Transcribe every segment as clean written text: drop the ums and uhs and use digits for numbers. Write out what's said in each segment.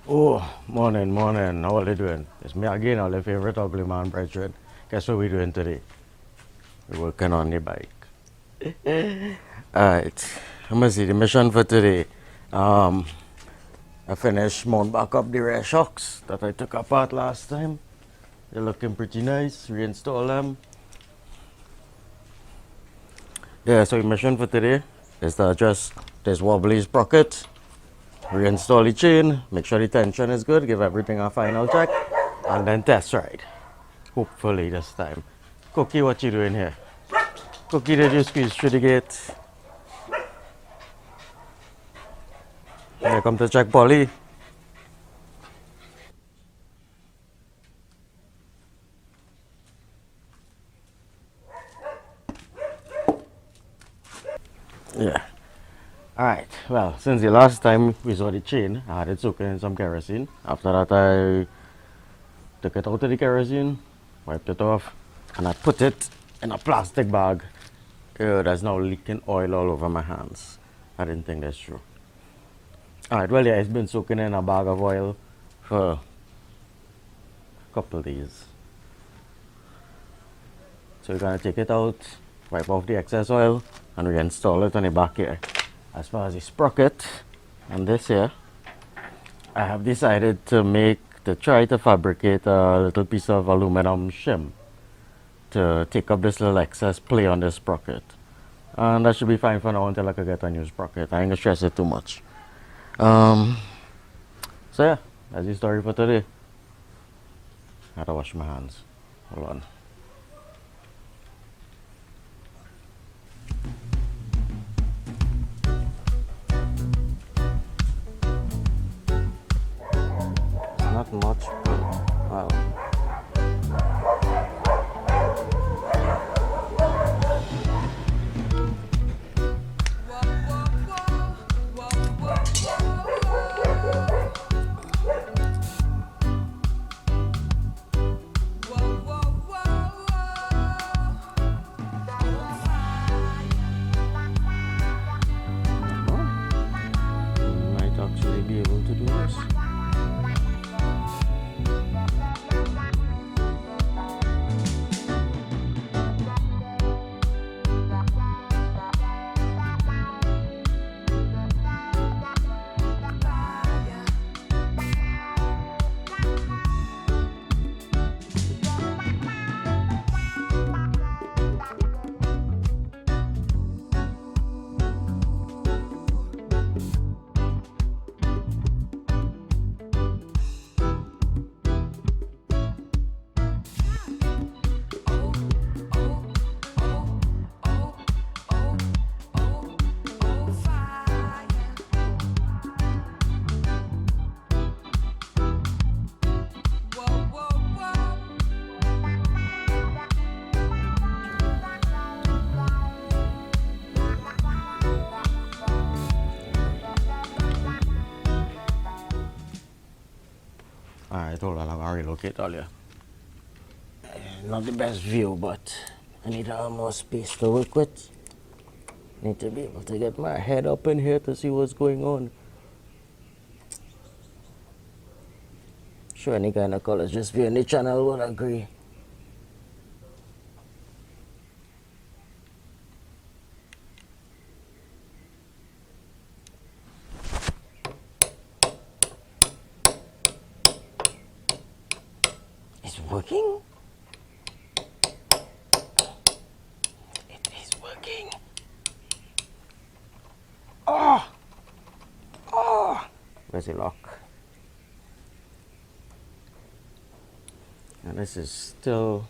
Oh, morning, morning. How are you doing? It's me again, our favorite ugly man, brethren. Guess what we're doing today? We're working on the bike. Alright, I'm gonna see the mission for today. Um, I finished mount back up the rear shocks that I took apart last time. They're looking pretty nice. Reinstall them. Yeah, so the mission for today is to adjust this wobbly sprocket, reinstall the chain, make sure the tension is good, give everything a final check, and then test ride. Hopefully this time. Cookie, what you doing here? Cookie, did you squeeze through the gate? Here come to check Polly. Yeah. Alright, well, since the last time we saw the chain, I had it soaking in some kerosene. After that, I took it out of the kerosene, wiped it off, and I put it in a plastic bag. That's now leaking oil all over my hands. I didn't think that's true. Alright, well, yeah, it's been soaking in a bag of oil for a couple of days. So we're gonna take it out, wipe off the excess oil, and reinstall it on the back here. As far as the sprocket and this here, I have decided to try to fabricate a little piece of aluminum shim to take up this little excess play on this sprocket. And that should be fine for now until I can get a new sprocket. I ain't gonna stress it too much. Um, so yeah, that's the story for today. I had to wash my hands. Hold on. It's not much, but well. Might actually be able to do this. Alright, hold on, I'm gonna relocate earlier. Not the best view, but I need more space to work with. Need to be able to get my head up in here to see what's going on. Sure, any kind of colors just view in the channel would agree. It's working? It is working. Oh! Oh! Where's the lock? And this is still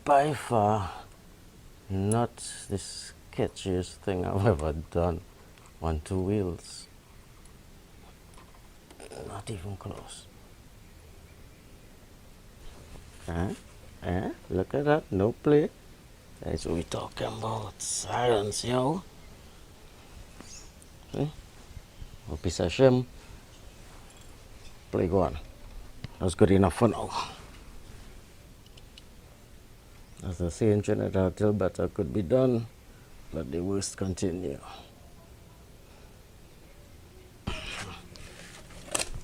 by far not the sketchiest thing I've ever done on two wheels. Not even close. Look at that, no play. That's what we're talking about. Silence, yo. See? A piece of shim. Play go on. That's good enough for now. As I say in Trinidad, till better could be done, but the worst continue.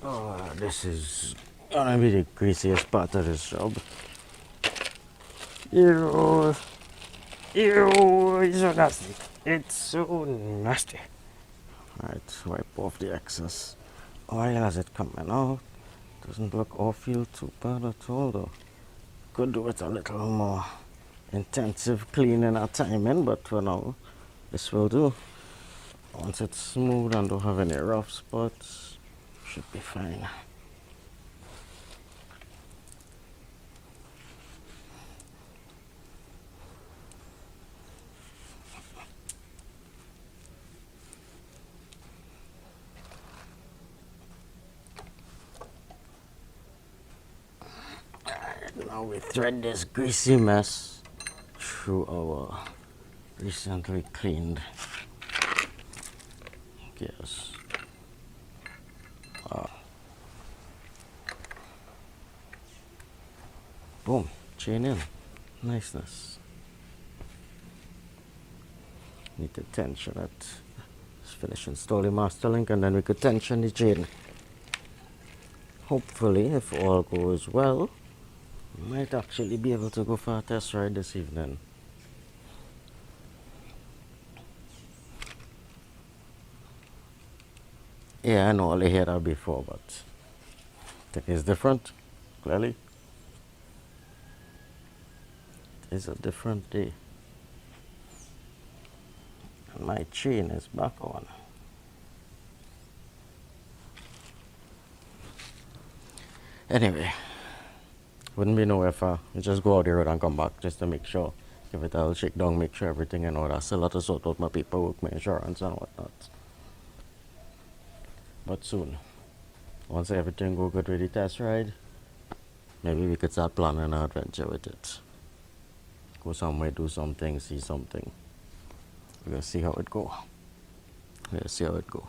Oh, this is gonna be the greasiest part of this job. Ew, ew, it's so nasty. It's so nasty. Alright, wipe off the excess oil as it coming out. Doesn't look or feel too bad at all though. Could do it a little more intensive cleaning or timing, but for now, this will do. Once it's smooth and don't have any rough spots, should be fine. Now we thread this greasy mess through our recently cleaned gears. Boom, chain in. Niceness. Need to tension it. Let's finish installing master link and then we could tension the chain. Hopefully, if all goes well, we might actually be able to go for a test ride this evening. Yeah, I know I heard that before, but I think it's different, clearly. It's a different day. And my chain is back on. Anyway, wouldn't be nowhere far. You just go out the road and come back just to make sure. Give it a little shake down, make sure everything in order. Still have to sort out my paperwork, my insurance and whatnot. But soon, once everything go good with the test ride, maybe we could start planning an adventure with it. Go somewhere, do something, see something. We'll see how it go. We'll see how it go.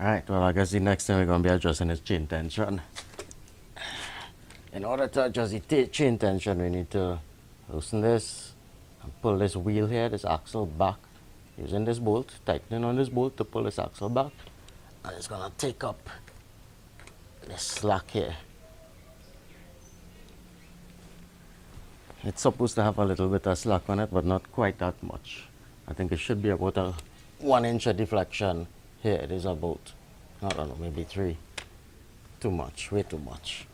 Alright, well I guess the next thing we're going to be adjusting is chain tension. In order to adjust the chain tension, we need to loosen this and pull this wheel here, this axle back, using this bolt, tightening on this bolt to pull this axle back. And it's going to take up this slack here. It's supposed to have a little bit of slack on it, but not quite that much. I think it should be about a 1 inch of deflection. Here it is about, I don't know, maybe 3. Too much, way too much.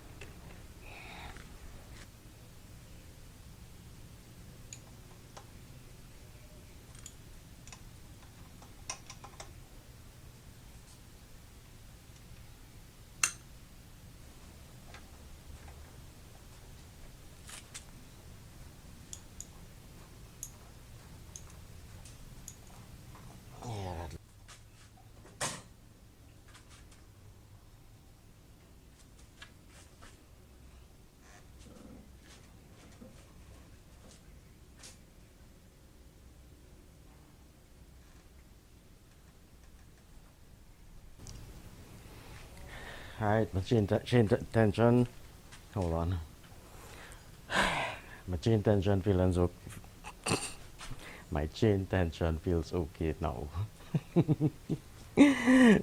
Alright, my chain tension, hold on. My chain tension feels okay. My chain tension feels okay now.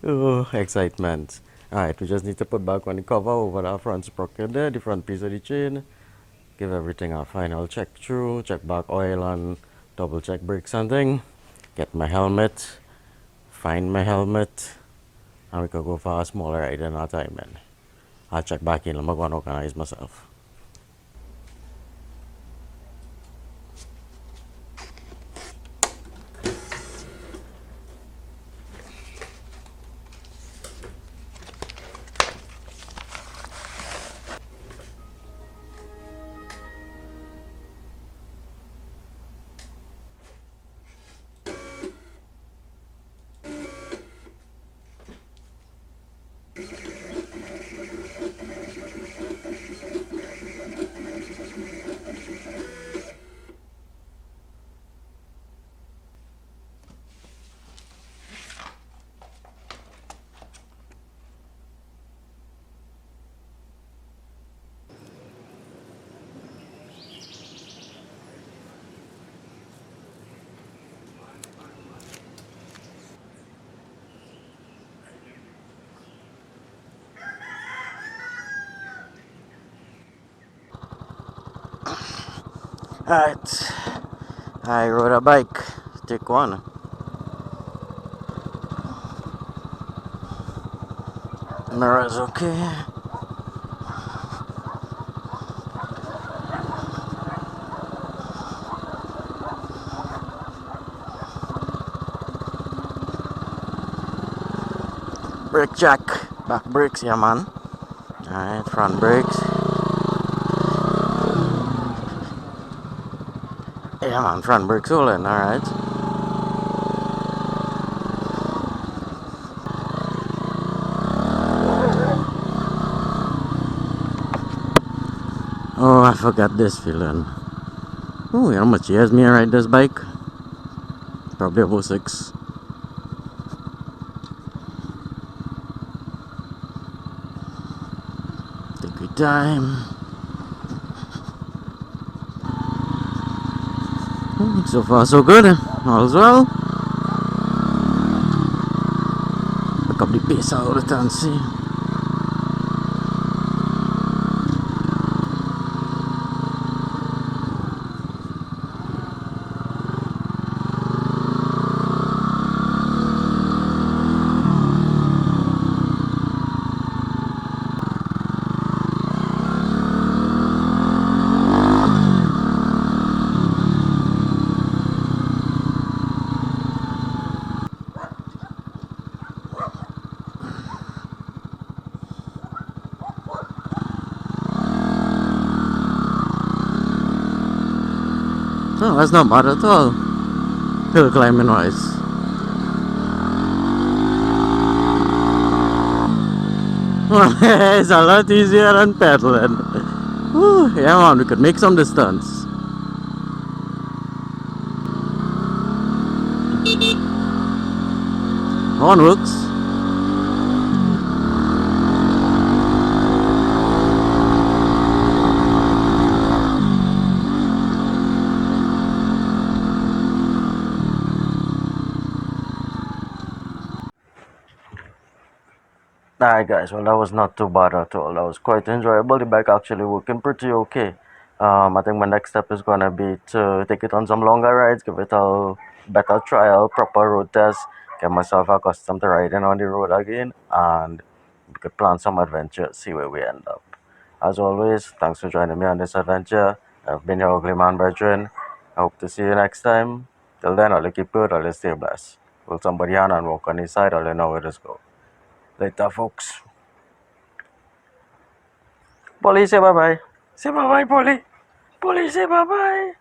Oh, excitement. Alright, we just need to put back on the cover over the front sprocket there, the front piece of the chain. Give everything a final check through, check back oil and double check brakes and thing. Get my helmet, find my helmet, and we could go for a smaller ride in our time. And I'll check back in. I'm going to organize myself. Alright, I rode a bike. Take one. Mirror's okay. Brake jack, back brakes, yeah man. Alright, front brakes. Yeah man, front brakes holding, alright. Oh, I forgot this feeling. Oh, how much years me I ride this bike? Probably about 6. Take your time. So far so good, all's well. Pick up the pace all the time, see. Oh, that's not bad at all. Hill climbing wise. It's a lot easier than pedaling. Ooh, yeah man, we could make some distance. Horn works. Alright guys, well that was not too bad at all. That was quite enjoyable. The bike actually working pretty okay. I think my next step is gonna be to take it on some longer rides, give it a better trial, proper road test, get myself accustomed to riding on the road again, and we could plan some adventure, see where we end up. As always, thanks for joining me on this adventure. I've been your ugly man brethren. I hope to see you next time. Till then, I'll keep good, I'll stay blessed. Will somebody hand and walk on the side, I'll know where to go. Later, folks. Polly, say bye bye. Say bye bye, Polly. Polly, say bye bye.